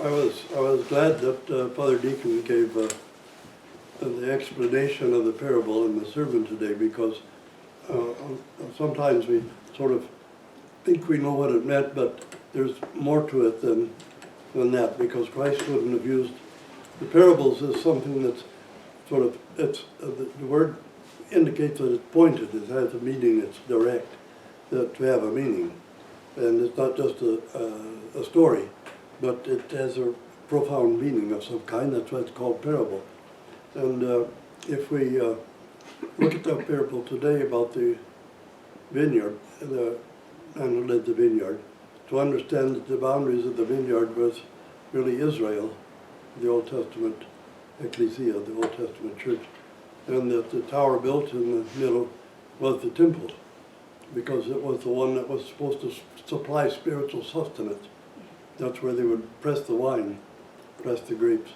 I was glad that Father Deacon gave the explanation of the parable in the sermon today, because sometimes we sort of think we know what it meant, but there's more to it than that, because Christ wouldn't have used the parables as something that's sort of, the word indicates that it's pointed, it has a meaning, it's direct, that to have a meaning. And it's not just a story, but it has a profound meaning of some kind. That's why it's called parable. And if we look at that parable today about the vineyard, the man who led the vineyard, to understand that the boundaries of the vineyard was really Israel, the Old Testament ecclesia, the Old Testament church, and that the tower built in the middle was the temple, because it was the one that was supposed to supply spiritual sustenance. That's where they would press the wine, press the grapes,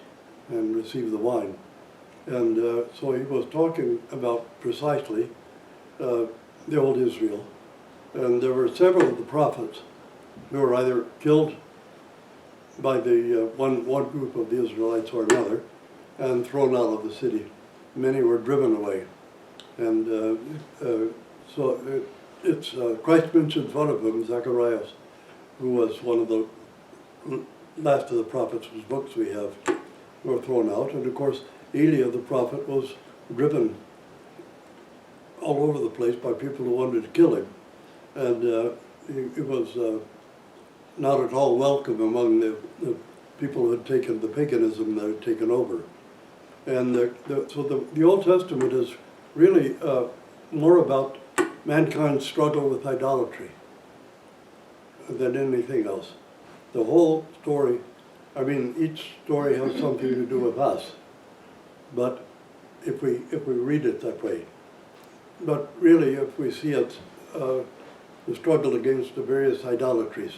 and receive the wine. And so he was talking about precisely the old Israel. And there were several of the prophets who were either killed by the one group of the Israelites or another, and thrown out of the city. Many were driven away. And Christ mentions one of them, Zacharias, who was one of the last of the prophets whose books we have, were thrown out. And of course, Eli the prophet was driven all over the place by people who wanted to kill him. And he was not at all welcome among the people who had taken the paganism that had taken over. And so the Old Testament is really more about mankind's struggle with idolatry than anything else. The whole story, I mean, each story has something to do with us, but if we read it that way. But really, if we see it, the struggle against the various idolatries.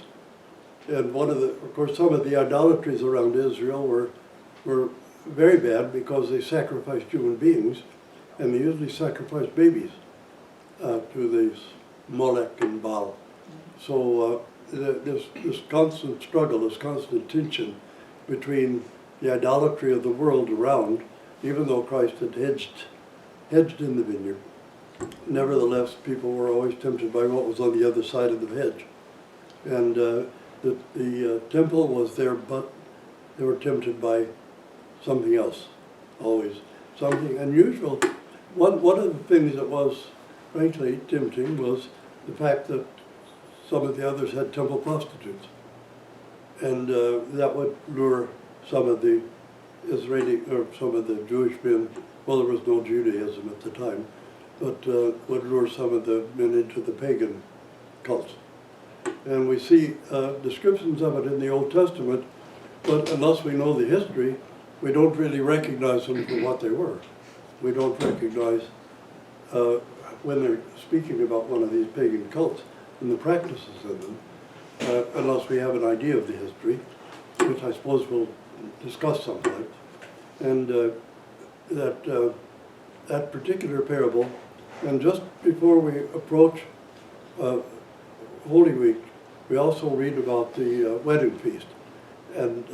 And of course, some of the idolatries around Israel were very bad, because they sacrificed human beings, and they usually sacrificed babies to these Molech and Baal. So this constant struggle, this constant tension between the idolatry of the world around, even though Christ had hedged in the vineyard, nevertheless people were always tempted by what was on the other side of the hedge. And the temple was there, but they were tempted by something else, always. Something unusual. One of the things that was frankly tempting was the fact that some of the others had temple prostitutes. And that would lure some of the Israeli, or some of the Jewish men, well, there was no Judaism at the time, but would lure some of the men into the pagan cults. And we see descriptions of it in the Old Testament, but unless we know the history, we don't really recognize them for what they were. We don't recognize when they're speaking about one of these pagan cults and the practices in them, unless we have an idea of the history, which I suppose we'll discuss sometime. And that particular parable, and just before we approach Holy Week, we also read about the wedding feast. And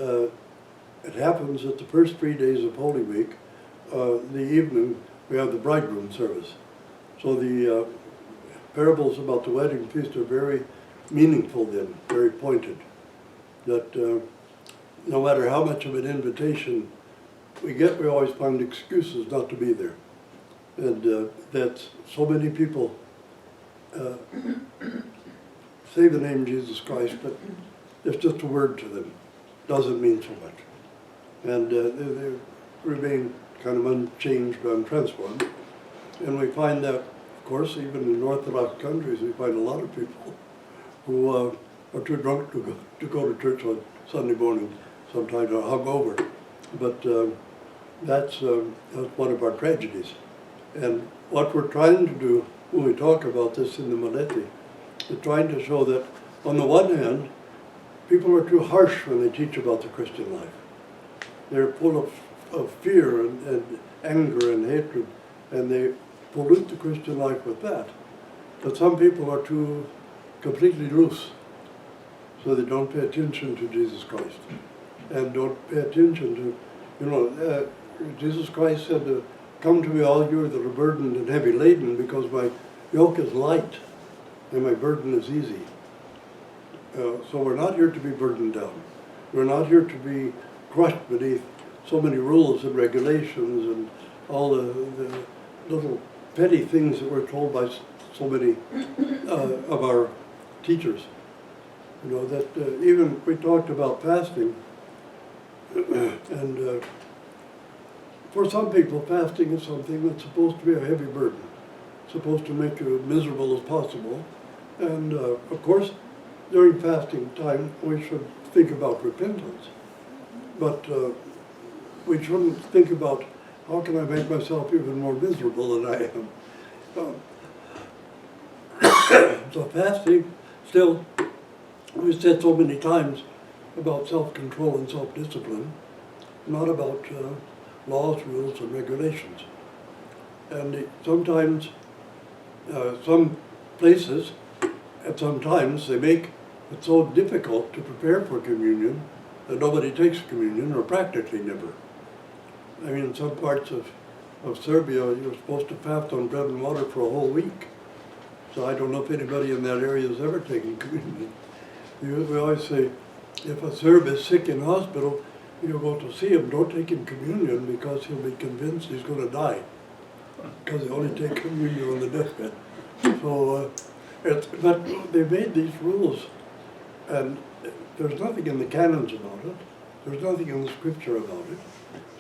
it happens that the first 3 days of Holy Week, the evening, we have the bridegroom service. So the parables about the wedding feast are very meaningful then, very pointed. That no matter how much of an invitation we get, we always find excuses not to be there. And that so many people say the name Jesus Christ, but it's just a word to them. Doesn't mean so much. And they remain kind of unchanged, untransformed. And we find that, of course, even in Orthodox countries, we find a lot of people who are too drunk to go to church on Sunday morning, sometimes are hungover. But that's one of our tragedies. And what we're trying to do when we talk about this in the Meleti is trying to show that, on the one hand, people are too harsh when they teach about the Christian life. They're full of fear and anger and hatred, and they pollute the Christian life with that. But some people are too completely loose, so they don't pay attention to Jesus Christ. and don't pay attention to, Jesus Christ said, come to me all you that are burdened and heavy laden, because my yoke is light and my burden is easy. So we're not here to be burdened down. We're not here to be crushed beneath so many rules and regulations and all the little petty things that we're told by so many of our teachers. That even we talked about fasting, and for some people fasting is something that's supposed to be a heavy burden, supposed to make you as miserable as possible. And of course, during fasting time, we should think about repentance. But we shouldn't think about how can I make myself even more miserable than I am. So fasting, still, we said so many times about self-control and self-discipline, not about laws, rules, and regulations. And sometimes, some places, at some times, they make it so difficult to prepare for communion that nobody takes communion, or practically never. I mean, in some parts of Serbia, you're supposed to fast on bread and water for a whole week. So I don't know if anybody in that area has ever taken communion. We always say, if a Serb is sick in hospital, you go to see him, don't take him communion, because he'll be convinced he's going to die, because they only take communion on the deathbed. So, but they made these rules, and there's nothing in the canons about it. There's nothing in the scripture about it.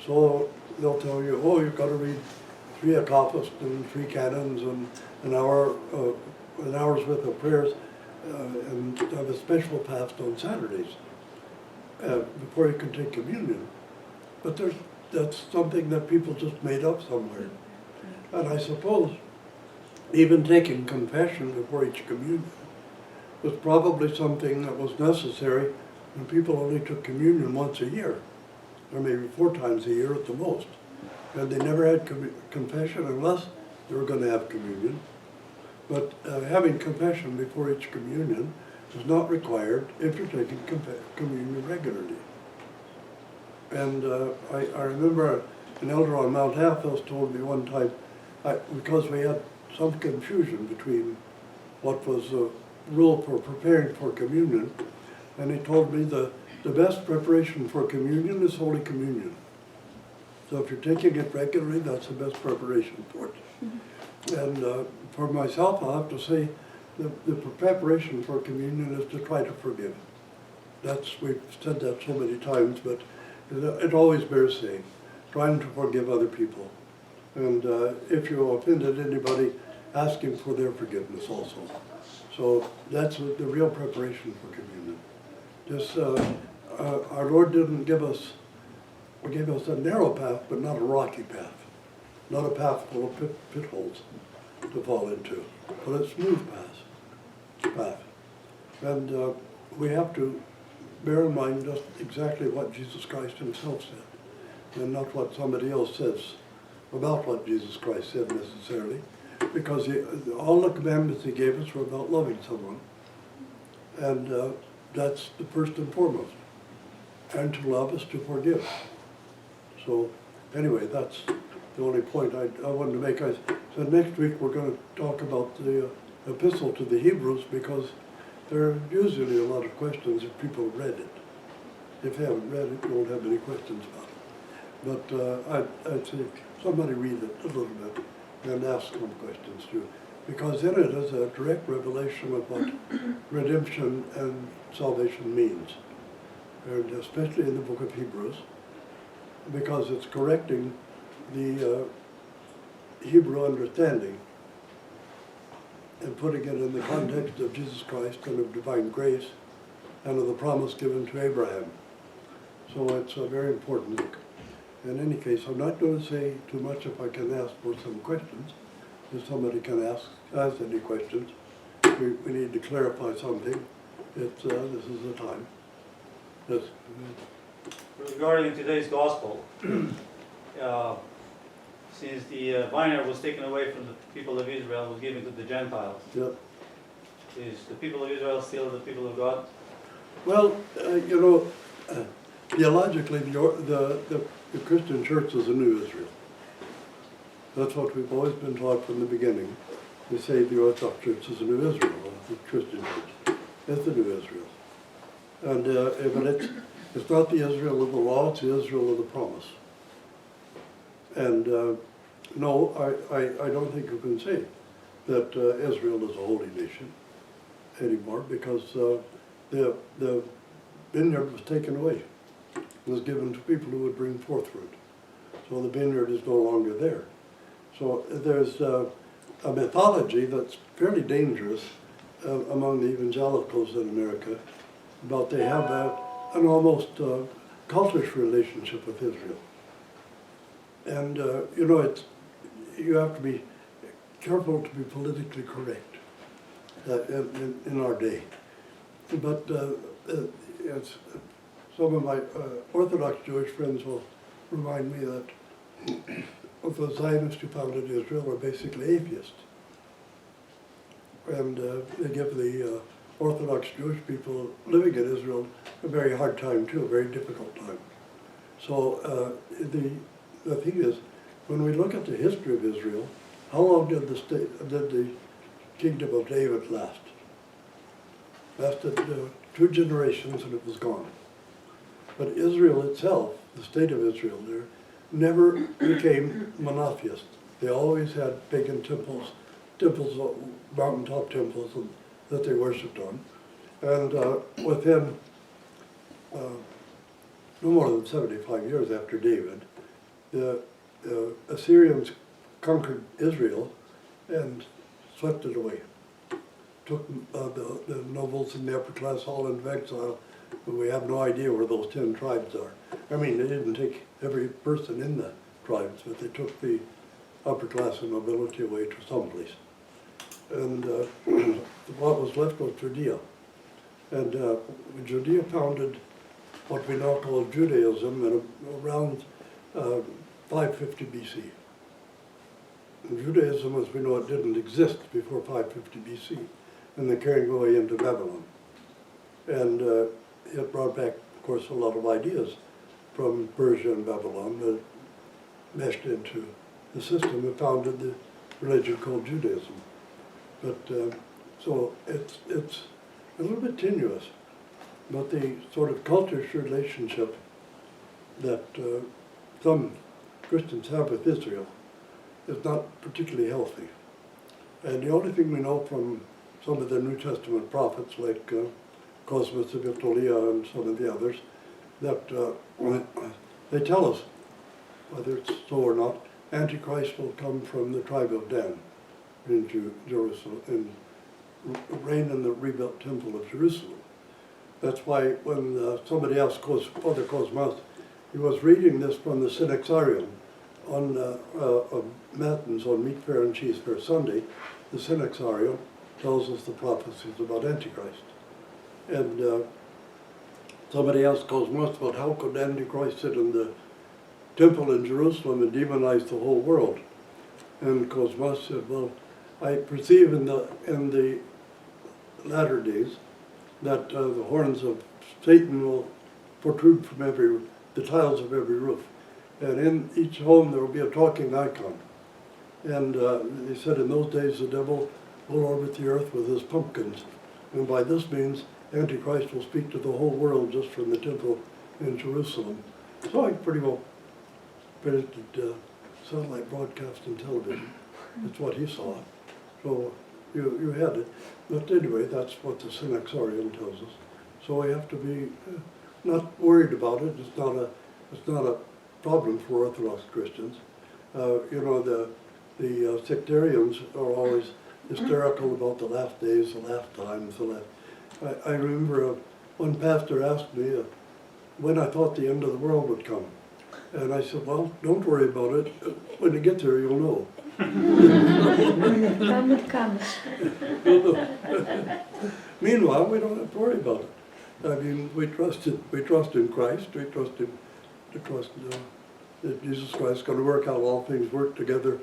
So they'll tell you, oh, you've got to read 3 Akafist and 3 canons and an hour's worth of prayers, and have a special fast on Saturdays before you can take communion. But that's something that people just made up somewhere. And I suppose even taking confession before each communion was probably something that was necessary when people only took communion once a year, or maybe 4 times a year at the most. And they never had confession unless they were going to have communion. But having confession before each communion is not required if you're taking communion regularly. And I remember an elder on Mount Athos told me one time, because we had some confusion between what was the rule for preparing for communion, and he told me the best preparation for communion is Holy Communion. So if you're taking it regularly, that's the best preparation for it. And for myself, I'll have to say the preparation for communion is to try to forgive. We've said that so many times, but it always bears saying, trying to forgive other people. And if you offended anybody, asking for their forgiveness also. So that's the real preparation for communion. Just our Lord didn't give us, He gave us a narrow path, but not a rocky path. Not a path full of pit holes to fall into, but a smooth path. And we have to bear in mind just exactly what Jesus Christ himself said, and not what somebody else says about what Jesus Christ said necessarily, because all the commandments he gave us were about loving someone, and that's the first and foremost. And to love is to forgive. So anyway, that's the only point I wanted to make. I said next week we're going to talk about the epistle to the Hebrews, because there are usually a lot of questions if people have read it. If you haven't read it, you won't have any questions about it. But I'd say somebody read it a little bit and ask some questions too, because in it is a direct revelation of what redemption and salvation means, and especially in the book of Hebrews, because it's correcting the Hebrew understanding and putting it in the context of Jesus Christ and of divine grace and of the promise given to Abraham. So it's very important. In any case, I'm not going to say too much if I can ask for some questions. If somebody can ask any questions, we need to clarify something. This is the time. Yes. Regarding today's gospel, since the vineyard was taken away from the people of Israel, was given to the Gentiles. Yep. Is the people of Israel still the people of God? Well, theologically, the Christian church is a new Israel. That's what we've always been taught from the beginning. We say the Orthodox Church is a new Israel, or the Christian church is the new Israel. And but it's not the Israel of the law, it's the Israel of the promise. And no, I don't think you can say that Israel is a holy nation anymore, because the vineyard was taken away. It was given to people who would bring forth fruit. So the vineyard is no longer there. So there's a mythology that's fairly dangerous among the evangelicals in America, about they have an almost cultish relationship with Israel. And you know, you have to be careful to be politically correct in our day. But it's, some of my Orthodox Jewish friends will remind me that the Zionists who founded Israel are basically atheists. And they give the Orthodox Jewish people living in Israel a very hard time too, a very difficult time. So the thing is, when we look at the history of Israel, how long did the kingdom of David last? Lasted 2 generations and it was gone. But Israel itself, the state of Israel there, never became monotheist. They always had pagan temples, mountaintop temples that they worshipped on. And within no more than 75 years after David, the Assyrians conquered Israel and swept it away. Took the nobles and the upper class all into exile, but we have no idea where those 10 tribes are. I mean, they didn't take every person in the tribes, but they took the upper class and nobility away to someplace. And what was left was Judea. And Judea founded what we now call Judaism around 550 BC. And Judaism, as we know it, didn't exist before 550 BC, and the carrying away into Babylon. And it brought back, of course, a lot of ideas from Persia and Babylon that meshed into the system and founded the religion called Judaism. But so it's a little bit tenuous, but the sort of cultish relationship that some Christians have with Israel is not particularly healthy. And the only thing we know from some of the New Testament prophets, like Cosmas of Italia and some of the others, that they tell us, whether it's so or not, Antichrist will come from the tribe of Dan into Jerusalem and reign in the rebuilt temple of Jerusalem. That's why when somebody asked Father Cosmas, he was reading this from the Synaxarium on Matins on Meat Fair and Cheese Fair Sunday. The Synaxarium tells us the prophecies about Antichrist. And somebody asked Cosmas about how could Antichrist sit in the temple in Jerusalem and demonize the whole world. And Cosmas said, well, I perceive in the latter days that the horns of Satan will protrude from the tiles of every roof. And in each home there will be a talking icon. And he said in those days the devil will orbit the earth with his pumpkins. And by this means Antichrist will speak to the whole world just from the temple in Jerusalem. So I pretty well predicted satellite broadcast and television. That's what he saw. So you had it. But anyway, that's what the Synaxarium tells us. So we have to be not worried about it. It's not a problem for Orthodox Christians. You know, the sectarians are always hysterical about the last days, the last times, I remember one pastor asked me when I thought the end of the world would come. And I said, well, don't worry about it. When you get there, you'll know. When it comes. Meanwhile, we don't have to worry about it. I mean, we trust in Christ. We trust that Jesus Christ is going to work out all things, work together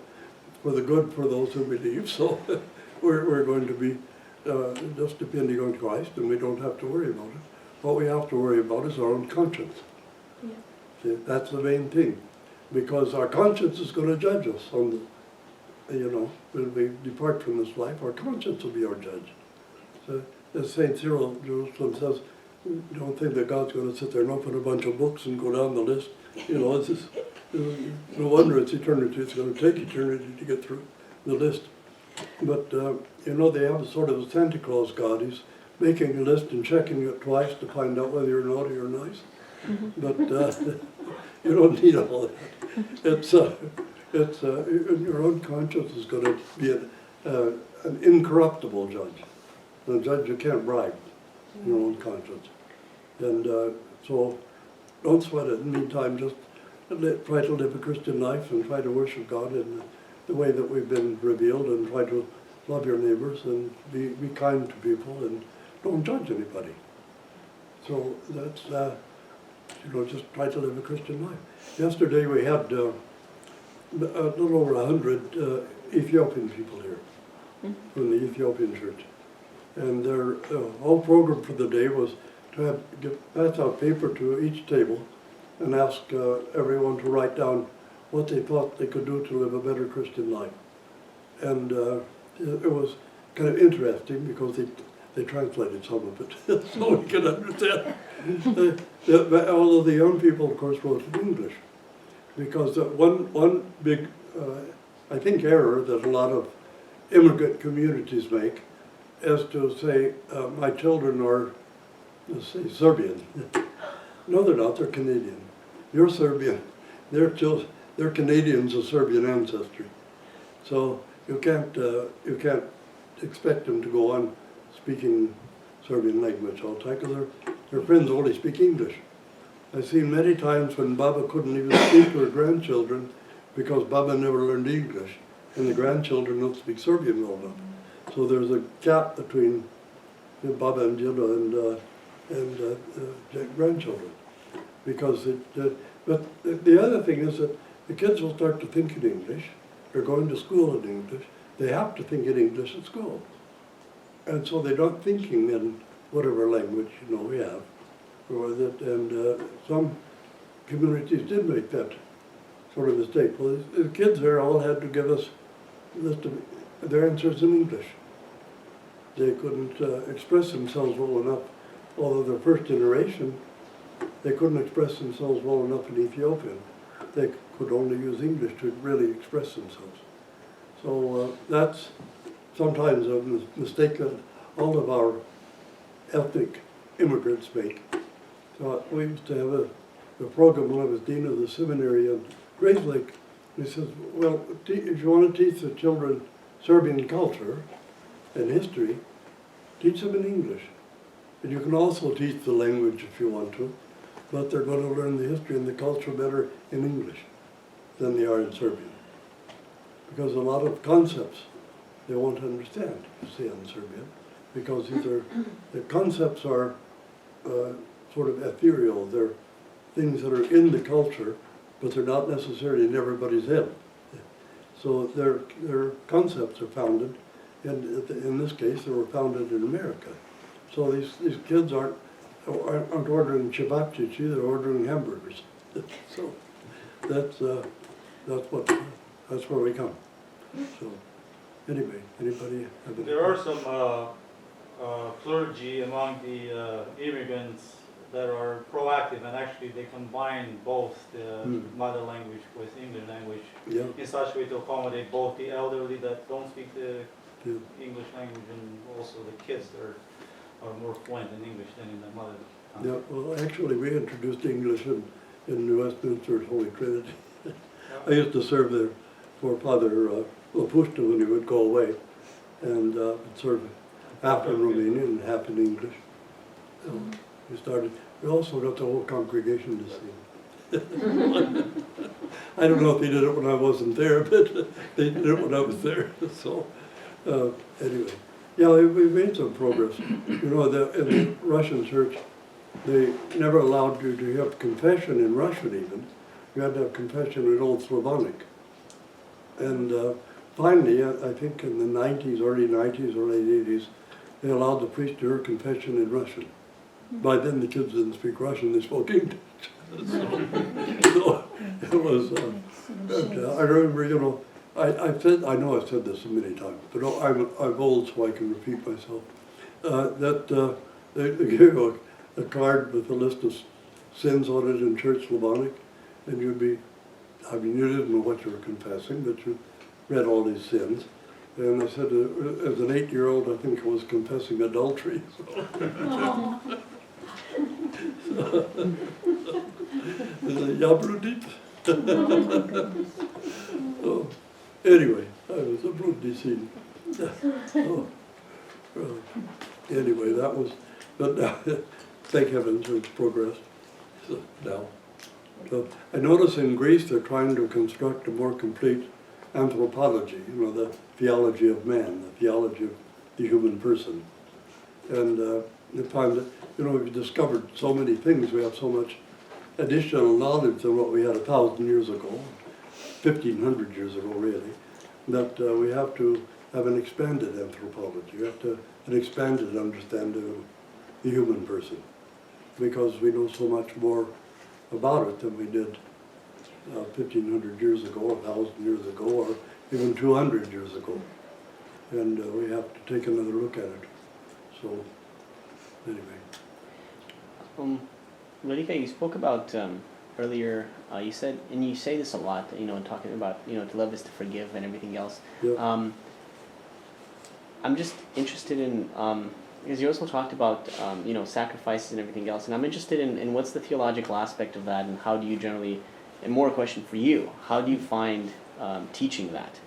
for the good for those who believe. So we're going to be just depending on Christ, and we don't have to worry about it. What we have to worry about is our own conscience. Yeah. See, that's the main thing, because our conscience is going to judge us on the, when we depart from this life, our conscience will be our judge. So, as St. Cyril of Jerusalem says, you don't think that God's going to sit there and open a bunch of books and go down the list. It's just, no wonder it's eternity. It's going to take eternity to get through the list. But, they have a sort of a Santa Claus God. He's making a list and checking it twice to find out whether you're naughty or nice. But you don't need all that. Your own conscience is going to be an incorruptible judge. A judge you can't bribe, your own conscience. And so don't sweat it. In the meantime, just try to live a Christian life and try to worship God in the way that we've been revealed, and try to love your neighbors and be kind to people and don't judge anybody. So that's, just try to live a Christian life. Yesterday we had a little over 100 Ethiopian people here from the Ethiopian church. And their whole program for the day was to pass out paper to each table and ask everyone to write down what they thought they could do to live a better Christian life. And it was kind of interesting because they translated some of it so we could understand. All of the young people, of course, wrote in English. Because one big, I think, error that a lot of immigrant communities make is to say, my children are, let's say, Serbian. No, they're not, they're Canadian. You're Serbian. They're Canadians of Serbian ancestry. So you can't expect them to go on speaking Serbian language all the time, because their friends only speak English. I've seen many times when Baba couldn't even speak to her grandchildren because Baba never learned English, and the grandchildren don't speak Serbian well enough. So there's a gap between Baba and Gilda and the grandchildren. Because but the other thing is that the kids will start to think in English. They're going to school in English. They have to think in English at school. And so they're not thinking in whatever language we have. And some communities did make that sort of mistake. Well, the kids there all had to give us a list of their answers in English. They couldn't express themselves well enough, although they're first generation, they couldn't express themselves well enough in Ethiopian. They could only use English to really express themselves. So that's sometimes a mistake that all of our ethnic immigrants make. So we used to have a program when I was dean of the seminary in Grayslake. He says, well, if you want to teach the children Serbian culture and history, teach them in English. And you can also teach the language if you want to, but they're going to learn the history and the culture better in English than they are in Serbian. Because a lot of concepts they won't understand, you see, in Serbian, because the concepts are sort of ethereal. They're things that are in the culture, but they're not necessarily in everybody's head. So their concepts are founded, and in this case, they were founded in America. So these kids aren't ordering cevapici, they're ordering hamburgers. So that's where we come. So anyway, anybody have any? There are some clergy among the immigrants that are proactive, and actually they combine both the mother language with English language in such a way to accommodate both the elderly that don't speak the English language and also the kids that are more fluent in English than in their mother tongue. Yeah, well, actually, we introduced English in Westminster's Holy Trinity. I used to serve there for Father Lapusta when he would go away, and serve half in Romanian and half in English. So we also got the whole congregation to sing. I don't know if they did it when I wasn't there, but they did it when I was there. So anyway, yeah, we made some progress. In the Russian church, they never allowed you to have confession in Russian even. You had to have confession in Old Slavonic. And finally, I think in the 90s, early 90s or late 80s, they allowed the priest to hear confession in Russian. By then the kids didn't speak Russian, they spoke English. So it was, I remember, you know, I know I've said this many times, but I'm old so I can repeat myself. They gave you a card with a list of sins on it in Church Slavonic, and you didn't know what you were confessing, but you read all these sins. And I said, as an 8-year-old, I think I was confessing adultery. Yabrudit. So, anyway, I was a bloody scene. Anyway, that was, but thank heavens it's progressed now. So I notice in Greece they're trying to construct a more complete anthropology, you know, the theology of man, the theology of the human person. And they find that, you know, we've discovered so many things, we have so much additional knowledge than what we had 1,000 years ago, 1,500 years ago really, that we have to have an expanded anthropology, we have to an expanded understanding of the human person, because we know so much more about it than we did 1,500 years ago, 1,000 years ago, or even 200 years ago. And we have to take another look at it. So, anyway. Vladika, you spoke about earlier, you said, and you say this a lot, you know, in talking about, you know, to love is to forgive and everything else. Yeah. I'm just interested in, because you also talked about, you know, sacrifices and everything else, and I'm interested in what's the theological aspect of that, and how do you generally, and more a question for you, how do you find teaching that?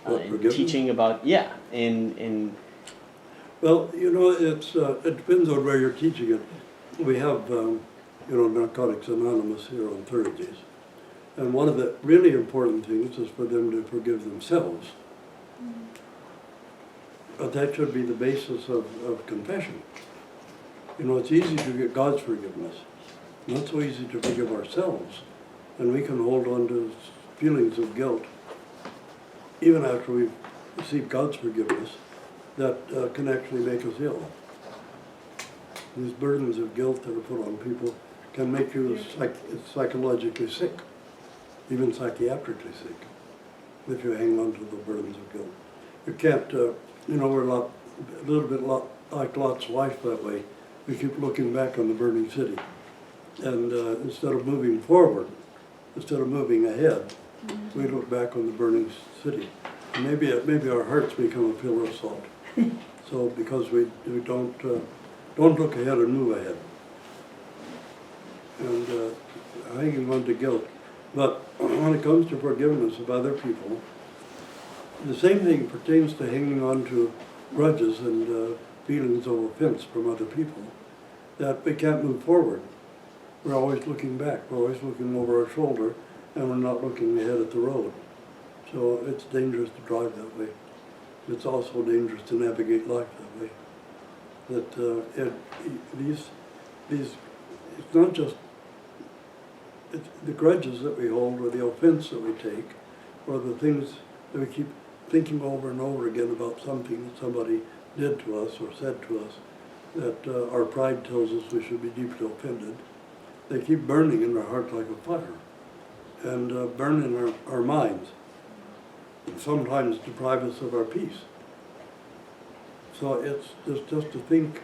And teaching about, yeah, and well, you know, it depends on where you're teaching it. We have, you know, Narcotics Anonymous here on Thursdays. And one of the really important things is for them to forgive themselves. But that should be the basis of confession. You know, it's easy to get God's forgiveness. Not so easy to forgive ourselves. And we can hold on to feelings of guilt, even after we've received God's forgiveness, that can actually make us ill. These burdens of guilt that are put on people can make you psychologically sick, even psychiatrically sick, if you hang on to the burdens of guilt. You can't, you know, we're a little bit like Lot's wife that way. We keep looking back on the burning city. And instead of moving forward, instead of moving ahead, we look back on the burning city. And maybe our hearts become a pillar of salt. So because we don't look ahead and move ahead. And hanging on to guilt. But when it comes to forgiveness of other people, the same thing pertains to hanging on to grudges and feelings of offense from other people, that we can't move forward. We're always looking back, we're always looking over our shoulder, and we're not looking ahead at the road. So it's dangerous to drive that way. It's also dangerous to navigate life that way. That it's not just the grudges that we hold, or the offense that we take, or the things that we keep thinking over and over again about something that somebody did to us or said to us, that our pride tells us we should be deeply offended. They keep burning in our heart like a fire, and burn in our minds, and sometimes deprive us of our peace. So it's just to think,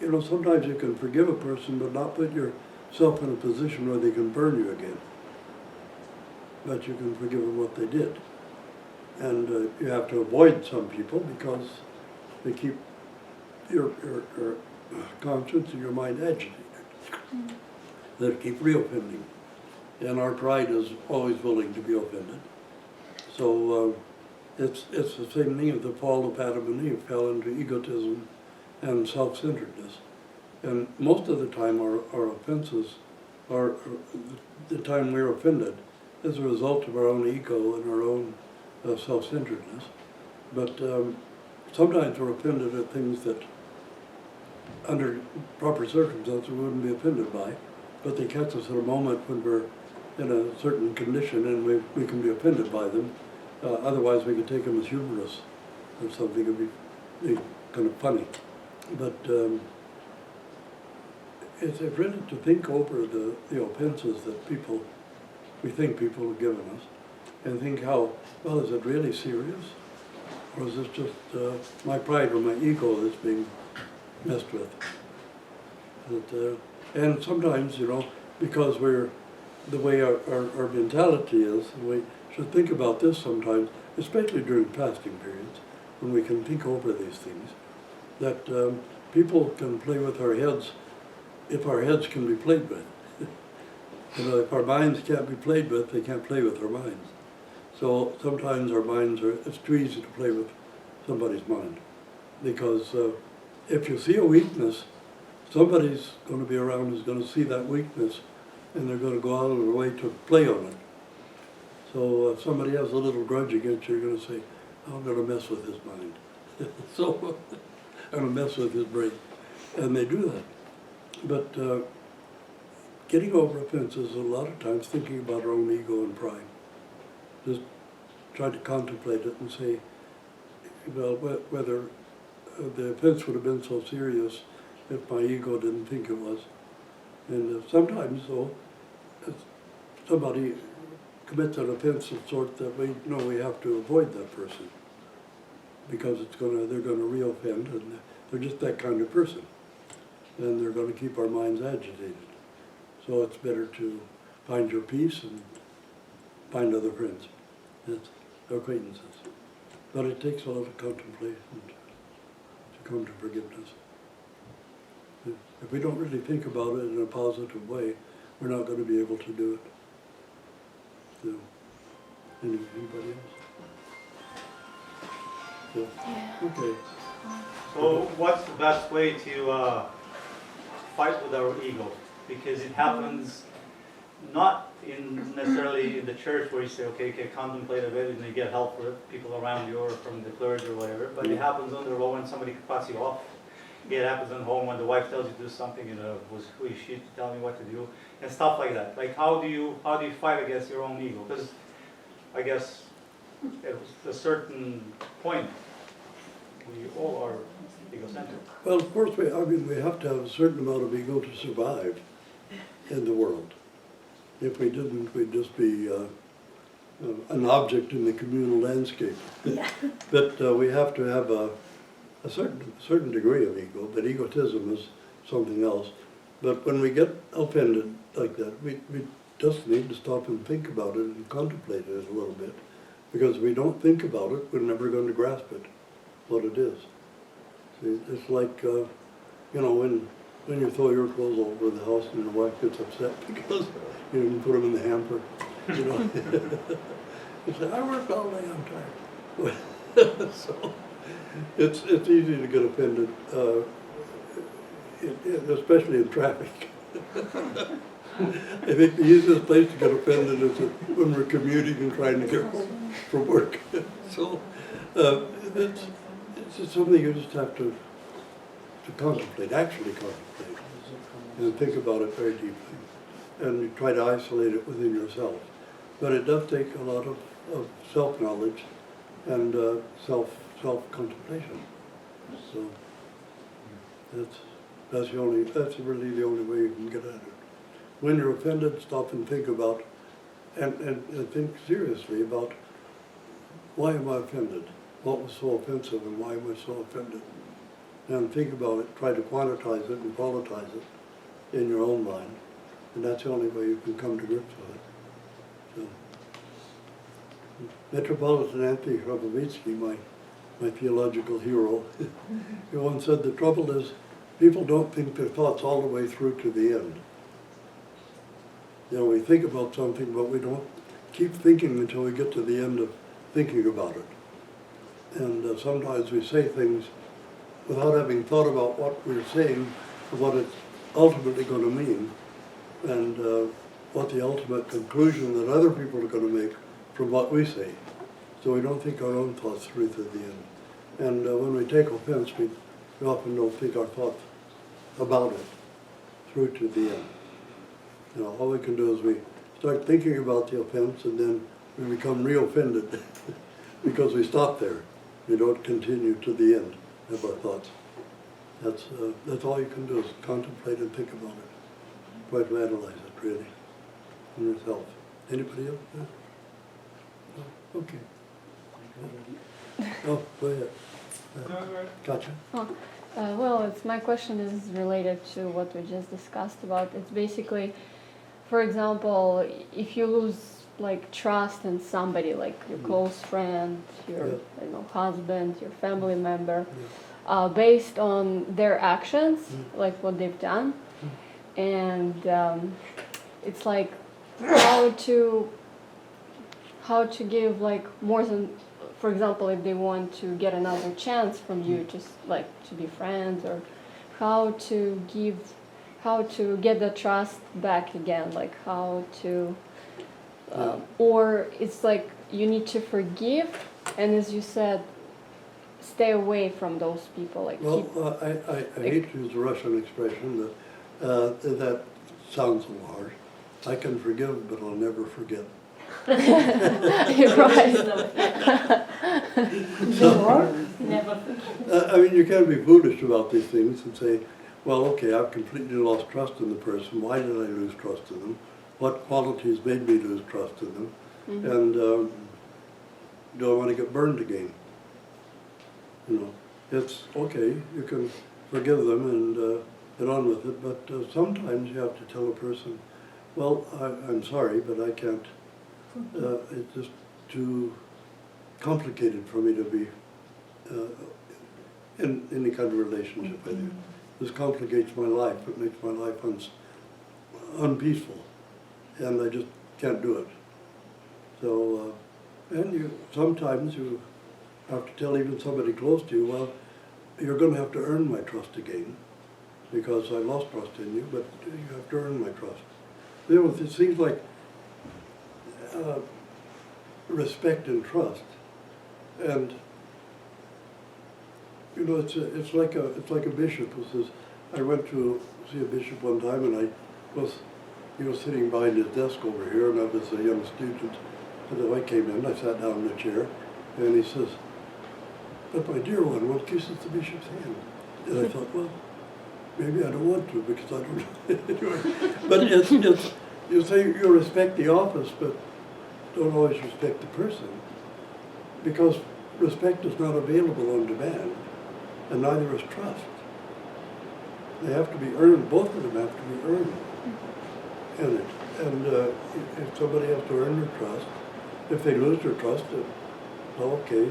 you know, sometimes you can forgive a person but not put yourself in a position where they can burn you again. But you can forgive them what they did. And you have to avoid some people because they keep your conscience and your mind agitated. They keep reoffending. And our pride is always willing to be offended. So it's the same thing as the fall of Adam and Eve fell into egotism and self-centeredness. And most of the time our offenses are, the time we're offended, is a result of our own ego and our own self-centeredness. But sometimes we're offended at things that under proper circumstances we wouldn't be offended by, but they catch us at a moment when we're in a certain condition and we can be offended by them. Otherwise we could take them as humorous or something. It would be kind of funny. But it's really to think over the offenses that we think people have given us, and think how, well, is it really serious? Or is this just my pride or my ego that's being messed with? And sometimes, because we're, the way our mentality is, we should think about this sometimes, especially during fasting periods, when we can think over these things, that people can play with our heads if our heads can be played with. If our minds can't be played with, they can't play with our minds. So sometimes our minds it's too easy to play with somebody's mind. Because if you see a weakness, somebody's going to be around who's going to see that weakness, and they're going to go out of their way to play on it. So if somebody has a little grudge against you, you're going to say, I'm going to mess with his mind. So I'm going to mess with his brain. And they do that. But getting over offenses a lot of times thinking about our own ego and pride. Just try to contemplate it and say, well, whether the offense would have been so serious if my ego didn't think it was. And sometimes, though, if somebody commits an offensive sort that we know we have to avoid that person because they're going to re-offend, and they're just that kind of person. And they're going to keep our minds agitated. So it's better to find your peace and find other friends, acquaintances. But it takes a lot of contemplation to come to forgiveness. If we don't really think about it in a positive way, we're not going to be able to do it. So, anybody else? So, okay. So what's the best way to fight with our ego? Because it happens not necessarily in the church where you say, okay, contemplate a bit and you get help for people around you or from the clergy or whatever, but it happens on the road when somebody cuts you off. It happens at home when the wife tells you to do something, who is she to tell me what to do, and stuff like that. Like how do you fight against your own ego? Because I guess at a certain point, we all are egocentric. Well, of course, we have to have a certain amount of ego to survive in the world. If we didn't, we'd just be an object in the communal landscape. Yeah. But we have to have a certain degree of ego, but egotism is something else. But when we get offended like that, we just need to stop and think about it and contemplate it a little bit. Because if we don't think about it, we're never going to grasp it, what it is. See, it's like, when you throw your clothes all over the house and your wife gets upset because you didn't put them in the hamper, You say, I worked all day, I'm tired. So it's easy to get offended, especially in traffic. I think the easiest place to get offended is when we're commuting and trying to get home from work. So it's just something you just have to contemplate, actually contemplate, and think about it very deeply, and you try to isolate it within yourself. But it does take a lot of self-knowledge and self-contemplation. So that's really the only way you can get at it. When you're offended, stop and think about, and think seriously about, why am I offended? What was so offensive and why am I so offended? And think about it, try to quantize it and qualitize it in your own mind. And that's the only way you can come to grips with it. So, Metropolitan Anthony Hrabovitsky, my theological hero, he once said the trouble is people don't think their thoughts all the way through to the end. We think about something, but we don't keep thinking until we get to the end of thinking about it. And sometimes we say things without having thought about what we're saying, or what it's ultimately going to mean, and what the ultimate conclusion that other people are going to make from what we say. So we don't think our own thoughts through to the end. And when we take offense, we often don't think our thoughts about it through to the end. All we can do is we start thinking about the offense, and then we become re-offended because we stop there. We don't continue to the end of our thoughts. That's all you can do is contemplate and think about it. Try to analyze it, really, in yourself. Anybody else? No? Okay. Oh, go ahead. Gotcha. Well, my question is related to what we just discussed about. It's basically, for example, if you lose like trust in somebody, like your close friend, your husband, your family member, based on their actions, like what they've done, and it's like how to give like more than, for example, if they want to get another chance from you, just like to be friends, or how to get the trust back again, like how to, or it's like you need to forgive, and as you said, stay away from those people. Like I hate to use a Russian expression, but that sounds a little harsh. I can forgive, but I'll never forget. You're right. I mean, you can't be foolish about these things and say, well, okay, I've completely lost trust in the person. Why did I lose trust in them? What qualities made me lose trust in them? And do I want to get burned again? You know, it's okay, you can forgive them and get on with it, but sometimes you have to tell a person, well, I'm sorry, but I can't. It's just too complicated for me to be in any kind of relationship with you. This complicates my life. It makes my life unpeaceful, and I just can't do it. So, and sometimes you have to tell even somebody close to you, well, you're going to have to earn my trust again, because I lost trust in you, but you have to earn my trust. You know, it seems like respect and trust, and you know, it's like a bishop who says. I went to see a bishop one time, and he was sitting behind his desk over here, and I was a young student. And then I came in, I sat down in the chair, and he says, "But my dear one, what kisses the bishop's hand?" And I thought, well, maybe I don't want to, because I don't. But it's you say you respect the office, but don't always respect the person, because respect is not available on demand, and neither is trust. They have to be earned. Both of them have to be earned. And if somebody has to earn their trust, if they lose their trust, well, okay.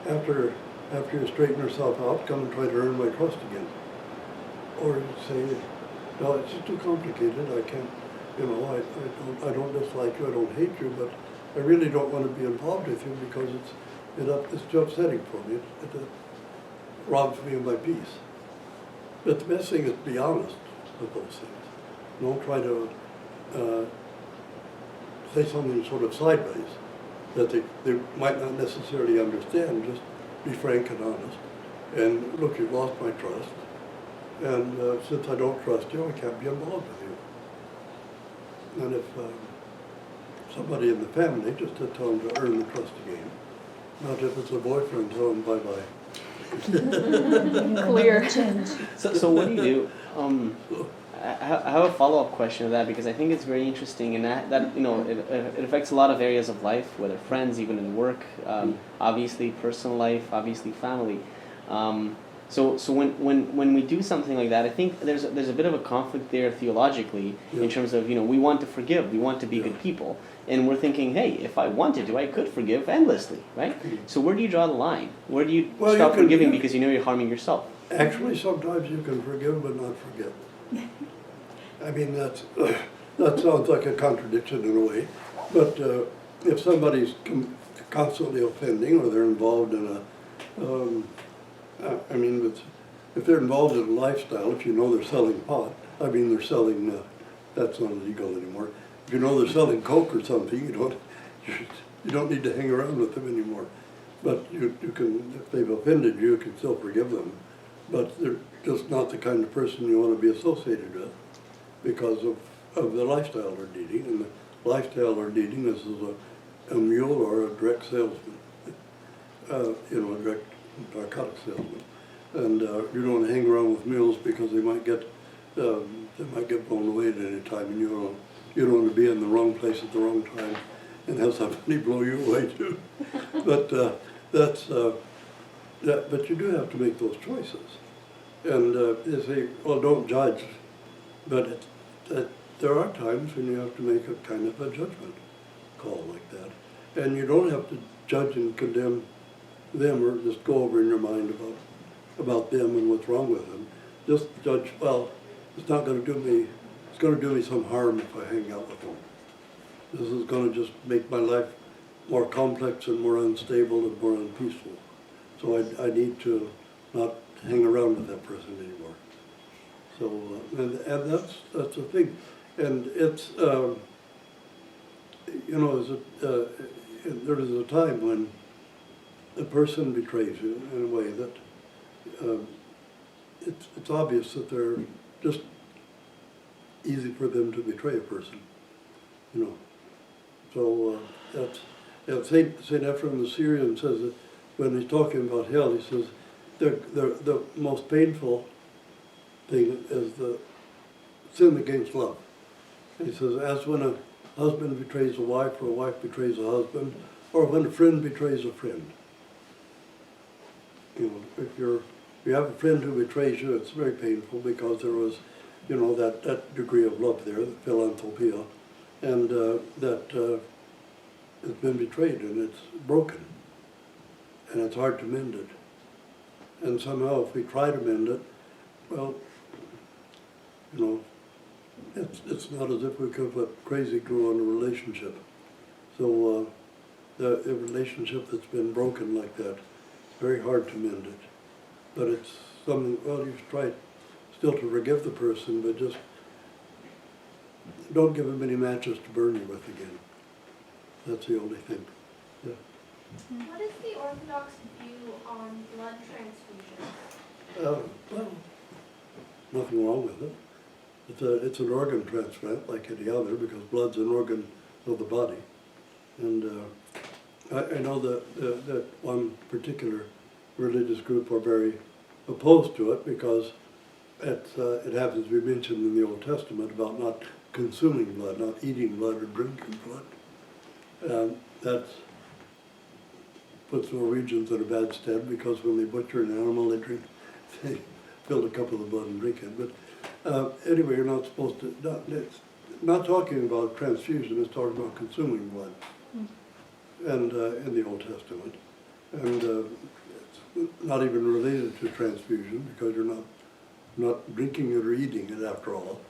After you straighten yourself out, come and try to earn my trust again. Or you say, no, it's just too complicated. I can't. You know, I don't dislike you. I don't hate you, but I really don't want to be involved with you because it's too upsetting for me. It robs me of my peace. But the best thing is to be honest with those things. Don't try to say something sort of sideways that they might not necessarily understand. Just be frank and honest. And look, you've lost my trust. And since I don't trust you, I can't be involved with you. And if somebody in the family, just to tell them to earn the trust again. Not if it's a boyfriend, tell them bye-bye. Clear. So what do you do? I have a follow-up question to that, because I think it's very interesting, and that you know, it affects a lot of areas of life, whether friends, even in work, obviously personal life, obviously family. So when we do something like that, I think there's a bit of a conflict there theologically, in terms of, you know, we want to forgive, we want to be good people, and we're thinking, hey, if I wanted to, I could forgive endlessly, right? So where do you draw the line? Where do you stop forgiving because you know you're harming yourself? Actually, sometimes you can forgive but not forget. I mean, that sounds like a contradiction in a way, but if somebody's constantly offending, or they're involved in if they're involved in a lifestyle, if you know they're selling pot, I mean they're selling, that's not illegal anymore. If you know they're selling coke or something, you don't need to hang around with them anymore. But you can, if they've offended you, you can still forgive them. But they're just not the kind of person you want to be associated with because of the lifestyle they're leading. And the lifestyle they're leading is a mule or a direct salesman, a direct narcotic salesman. And you don't hang around with mules because they might get blown away at any time, and you don't want to be in the wrong place at the wrong time and have somebody blow you away too. But but you do have to make those choices. And you say, well, don't judge, but there are times when you have to make a kind of a judgment call like that. And you don't have to judge and condemn them or just go over in your mind about them and what's wrong with them. Just judge, well, it's not going to do me, it's going to do me some harm if I hang out with them. This is going to just make my life more complex and more unstable and more unpeaceful. So I need to not hang around with that person anymore. So, and that's the thing. And it's, you know, there is a time when a person betrays you in a way that it's obvious that they're just easy for them to betray a person, you know. So that's Saint Ephrem the Syrian says that when he's talking about hell, he says the most painful thing is the sin against love. And he says, as when a husband betrays a wife or a wife betrays a husband, or when a friend betrays a friend. You know, if you have a friend who betrays you, it's very painful because there was, you know, that degree of love there, the philanthropia, and that it's been betrayed and it's broken, and it's hard to mend it. And somehow, if we try to mend it, well, you know, it's not as if we could let crazy grow on a relationship. So the relationship that's been broken like that, it's very hard to mend it. But it's something, well, you try still to forgive the person, but just don't give them any matches to burn you with again. That's the only thing. Yeah. What is the Orthodox view on blood transfusions? Well, nothing wrong with it. It's an organ transplant like any other because blood's an organ of the body. And I know that one particular religious group are very opposed to it because it happens to be mentioned in the Old Testament about not consuming blood, not eating blood or drinking blood. That puts Norwegians in a bad stead because when they butcher an animal, they fill a cup of the blood and drink it. But anyway, you're not supposed to, it's not talking about transfusion, it's talking about consuming blood. And in the Old Testament. And it's not even related to transfusion because you're not drinking it or eating it after all.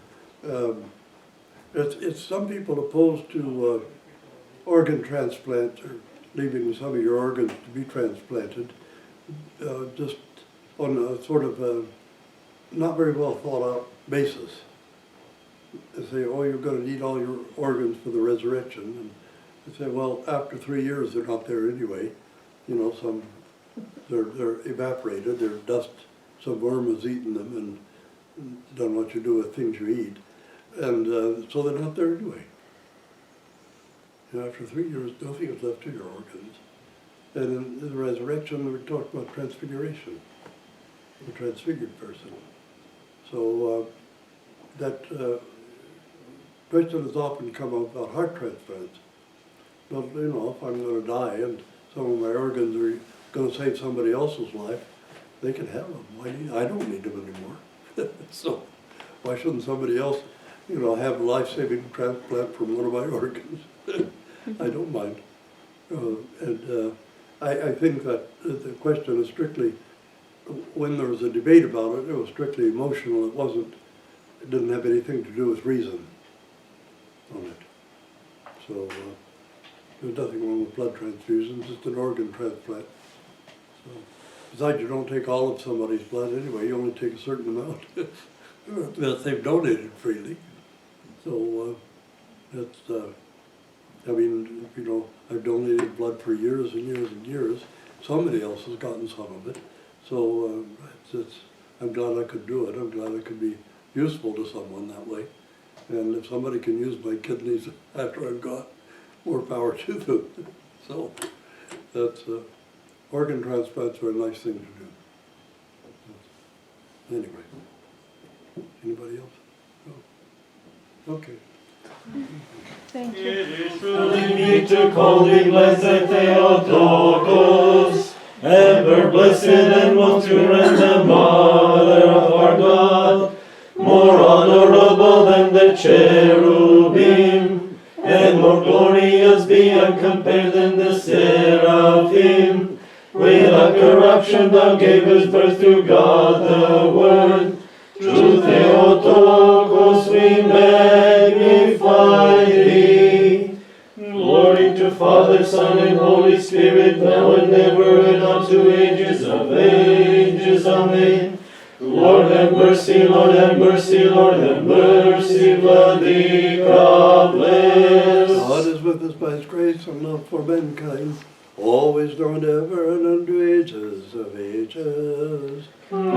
It's some people opposed to organ transplant or leaving some of your organs to be transplanted just on a sort of a not very well thought out basis. They say, oh, you're going to need all your organs for the resurrection. And they say, well, after 3 years, they're not there anyway. You know, they're evaporated, they're dust, some worm has eaten them and done what you do with things you eat. And so they're not there anyway. And after 3 years, nothing is left of your organs. And in the resurrection, we talked about transfiguration, the transfigured person. So that question has often come up about heart transplants. But, you know, if I'm going to die and some of my organs are going to save somebody else's life, they can have them. I don't need them anymore. So why shouldn't somebody else, you know, have a life-saving transplant from one of my organs? I don't mind. I think that the question is strictly, when there was a debate about it, it was strictly emotional. It didn't have anything to do with reason on it. So there's nothing wrong with blood transfusions, it's an organ transplant. So, besides, you don't take all of somebody's blood anyway, you only take a certain amount that they've donated freely. So that's, I mean, you know, I've donated blood for years and years and years. Somebody else has gotten some of it. So I'm glad I could do it. I'm glad I could be useful to someone that way. And if somebody can use my kidneys after I'm gone, more power to them. So that's organ transplants are a nice thing to do. Anyway. Anybody else? No? Okay. Thank you. It is truly Me to call thee blessed Theotokos, ever blessed and most pure and the Mother of our God, more honorable than the cherubim, and more glorious beyond compare than the seraphim. Without corruption thou gavest birth to God the Word. True Theotokos, we magnify thee. Glory to Father, Son, and Holy Spirit, now and ever, and unto ages of ages. Amen. Lord have mercy, Lord have mercy, Lord have mercy, Vladika, bless. God is with us by his grace and love for mankind, always, now and ever, and unto ages of ages. Amen.